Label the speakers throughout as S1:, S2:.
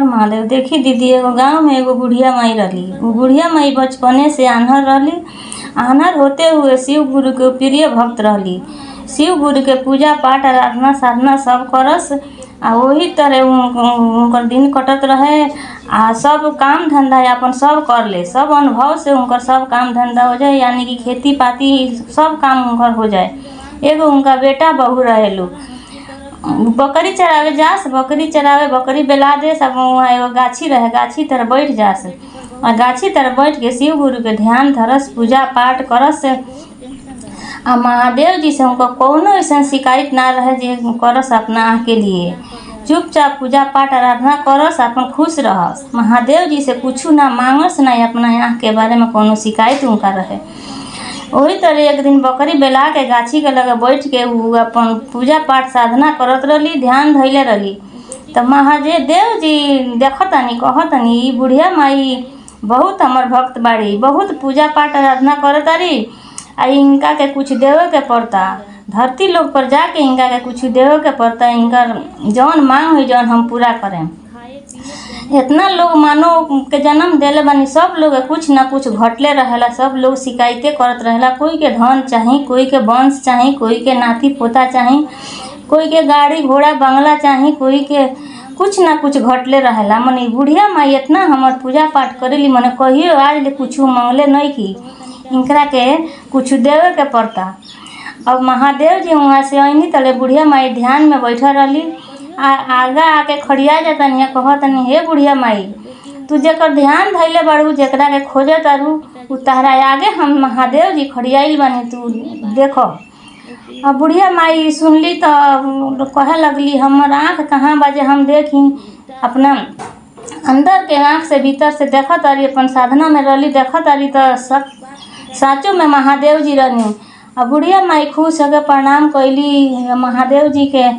S1: महादेव देखी दीदी, एगो गांव में एगो बुढ़िया माई रहली। वो बुढ़िया माई बचपने से आन्हर रहली। आन्हर होते हुए शिव गुरु के प्रिय भक्त रहली। शिव गुरु के पूजा पाठ आराधना साधना सब करस आ वही तरह उनकर दिन कटत रहे। आ सब काम धंधा अपन सब कर ले, सब अनुभव से उनकर सब काम धंधा हो जाए, यानी कि खेती पाती सब काम उनकर हो जाए। एगो उनका बेटा बहू रहेलू। बकरी चरावे जास, बकरी चरावे, बकरी बेला दे सब। वहाँ एगो गाछी रहे, गाछी तरह बैठ जास और गाछी तरह बैठ के शिव गुरु के ध्यान धरस, पूजा पाठ करस। आ महादेव जी से उनको कौनो ऐसा शिकायत ना रहे जे करस अपना आँख के लिए। चुपचाप पूजा पाठ आराधना करस, अपन खुश रहस। महादेव जी से कुछ ना मांगस, ना अपना आँख के बारे में कोनो शिकायत उनका रहे। वही तरह एक दिन बकरी बेला के गाछी के लगे बैठ के उ अपन पूजा पाठ साधना करत रहली, ध्यान धैले रहली। तो महादेव जी देखतानी, कहतनी ई बुढ़िया माई बहुत हमर भक्त बाड़ी, बहुत पूजा पाठ आराधना करतारी। आ इनका के कुछ देवे के पड़ता, धरती लोग पर जाके इनका के कुछ देवे के पड़ता। इनकर जौन मांग हुई जौन हम पूरा करें। इतना लोग मानो के जन्म देले बानी, सब लोग कुछ ना कुछ घटले रहेला, सब लोग शिकायतें करत रहेला। कोई के धन चाही, कोई के वंश चाही, कोई के नाती पोता चाही, कोई के गाड़ी घोड़ा बंगला चाही, कोई के कुछ ना कुछ घटले रहेला। मने बुढ़िया माई इतना हमर पूजा पाठ करेली, मने कहियो आज ले कुछ मांगले नहीं की इनकरा के कुछ देवे के पड़ता। अब महादेव जी वहाँ से आईनी तले बुढ़िया माई ध्यान में बैठा रहली। आगा आके खड़िया जातनी, कहतनी हे बुढ़िया माई, तू जेकर ध्यान धैले बाड़ू, जेकरा के खोजे तारू, उ तहरा आगे हम महादेव जी खड़ियाइल बानी, तू देखो। अब बुढ़िया माई सुनली तो कहे लगली हमर आँख कहाँ बाजे हम देखी। अपना अंदर के आँख से भीतर से देखा तारी, अपन साधना में रहली, देखा तारी तो साचो में महादेव जी रहनी। अब बुढ़िया माई खुश होकर प्रणाम कैली, महादेव जी के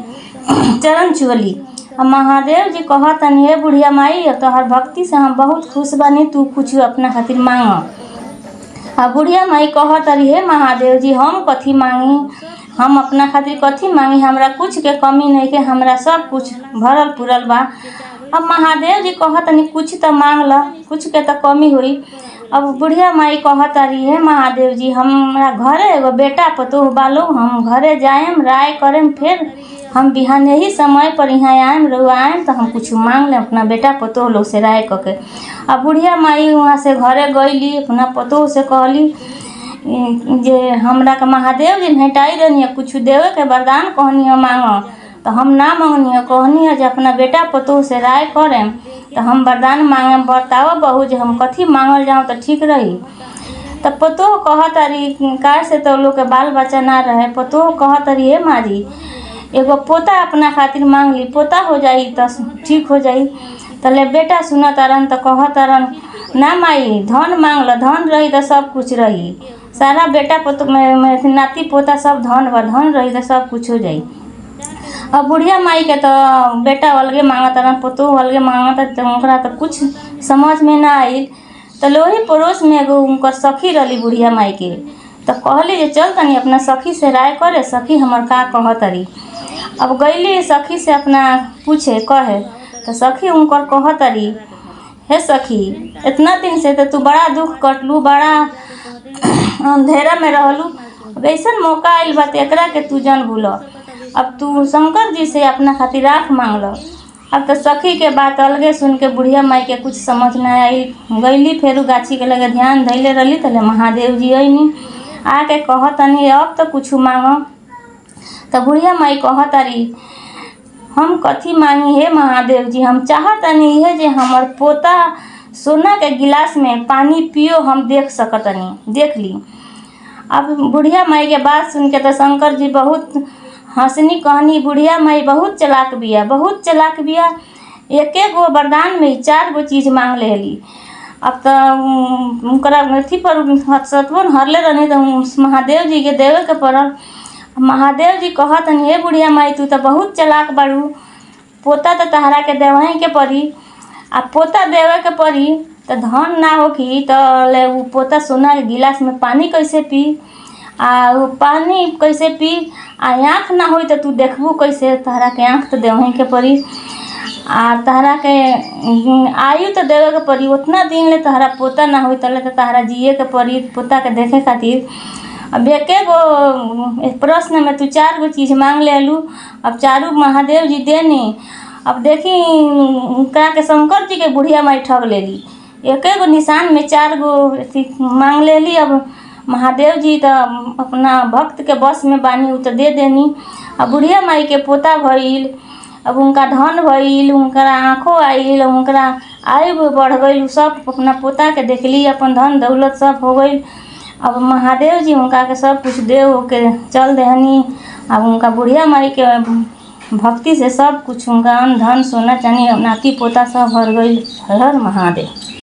S1: चरण छुअली। अब महादेव जी कहतनी हे बुढ़िया माई, तोहर भक्ति से हम बहुत खुश बानी, तू कुछ अपना खातिर मांग। अब बुढ़िया माई कहतरी हे महादेव जी, हम कथी मांगी, हम अपना खातिर कथी मांगी, हमरा कुछ के कमी नहीं के, हमरा सब कुछ भरल पुरल बा। अब महादेव जी कहतनी कुछ तो मांग ल, कुछ के तो कमी हुई। अब बुढ़िया माई कहतारी हे महादेव जी, हमरा घरे एगो बेटा पतोह बालो, हम घरे जाएम राय करेम, फिर हम बिहाने ही समय पर यहाँ आएम, रउआ आएम तो हम कुछ मांग लें अपना बेटा पतोह लोग से राय करके। अब बुढ़िया माई वहाँ से घरे गईली, अपना पतोह से कहली जे हमरा के महादेव जी भेंटाई रहनी, कुछ देवे के वरदान कहनी है मांग, तो हम ना मांगनी है, कहनी है जे अपना बेटा पतोह से राय करें तो हम वरदान मांगे। बताओ बहू जे हम कथी मांगल जाऊँ तो ठीक रही। तो पतोह कहतारी कार से तो लोग के बाल बच्चा ना रहे। पतोह कहतारी हे माँ जी, एगो पोता अपना खातिर मांग ली, पोता हो जाई तो ठीक हो जाई। तले बेटा सुनतारन तो कहतारन ना माई, धन मांग लो, धन रही तो सब कुछ रही, सारा बेटा पोता में नाती पोता सब धन बा, धन रही तो सब कुछ हो जाई। अब बुढ़िया माई के तो बेटा अलगे मांगतारन, पतोह अलगे मांगता, तो उनकरा तो कुछ समझ में ना आई। तो लोही पड़ोस में एगो उनकर सखी रहली बुढ़िया माई के, तो कहली जे चल तनी अपना सखी से राय करे, सखी हमर का कहतरी। अब गईली सखी से अपना पूछे कहे, तो सखी उनकर कहतरी हे सखी, इतना दिन से तो तू बड़ा दुख कटलू, बड़ा अंधेरा में रहलू, अब ऐसा मौका आइल बा एकरा के तू जन भूल। अब तू शंकर जी से अपना खातिर आँख मांग लो। अब तो सखी के बात अलगे सुन के बुढ़िया माई के कुछ समझ ना आई। गईली फेरू गाछी के लगे ध्यान धैले रहली, तले महादेव जी आईनी, आके कहतनी अब तो कुछ मांगो। तो बुढ़िया माई कहतारी हम कथी मांगी हे महादेव जी, हम चाहतनी है जे हमर पोता सोना के गिलास में पानी पियो, हम देख सकतनी, देख ली। अब बुढ़िया माई के बात सुन के तो शंकर जी बहुत हंसनी, कहनी बुढ़िया माई बहुत चलाक बिया, बहुत चलाक बिया, एक गो वरदान में 4 गो चीज़ मांग लेली। अब तो उनकरा अथी पर सतवन हरले रहनी, तो महादेव जी के देवे के पड़ल। महादेव जी कहतनी हे बुढ़िया माई, तू तो बहुत चलाक बाड़ू, पोता तो तहरा के देवही के पड़ी, आ पोता देवे के पड़ी तो धन ना होखी तो ले वो पोता सोना के गिलास में पानी कैसे पी, आ वो पानी कैसे पी, आ आँख ना होई तो तू देखबू कैसे, तहरा के आँख तो देवही के पड़ी। आ तहरा के आयु तो देवे के पड़ी, उतना दिन ले तहरा पोता ना होई तले तो तहरा जिए के पड़ी पोता के देखे खातिर। अब एके गो प्रश्न में तू 4 गो चीज़ मांग लेलू, अब चारू महादेव जी देनी। अब देखी का के शंकर जी के बुढ़िया माई ठग लेली, एके गो निशान में 4 गो मांग लेली। अब महादेव जी तो अपना भक्त के बस में बानी, उ तो दे देनी। अब बुढ़िया माई के पोता भइल, अब उनका धन भइल, उनका आँखों आइल, उनका आयु बढ़ गई, सब अपना पोता के देखली, अपन धन दौलत सब हो गई। अब महादेव जी उनका के सब कुछ दे के चल देहनी। अब उनका बुढ़िया माई के भक्ति से सब कुछ उनका अन्न धन सोना चांदी नाती पोता सब भर गई। हर हर महादेव।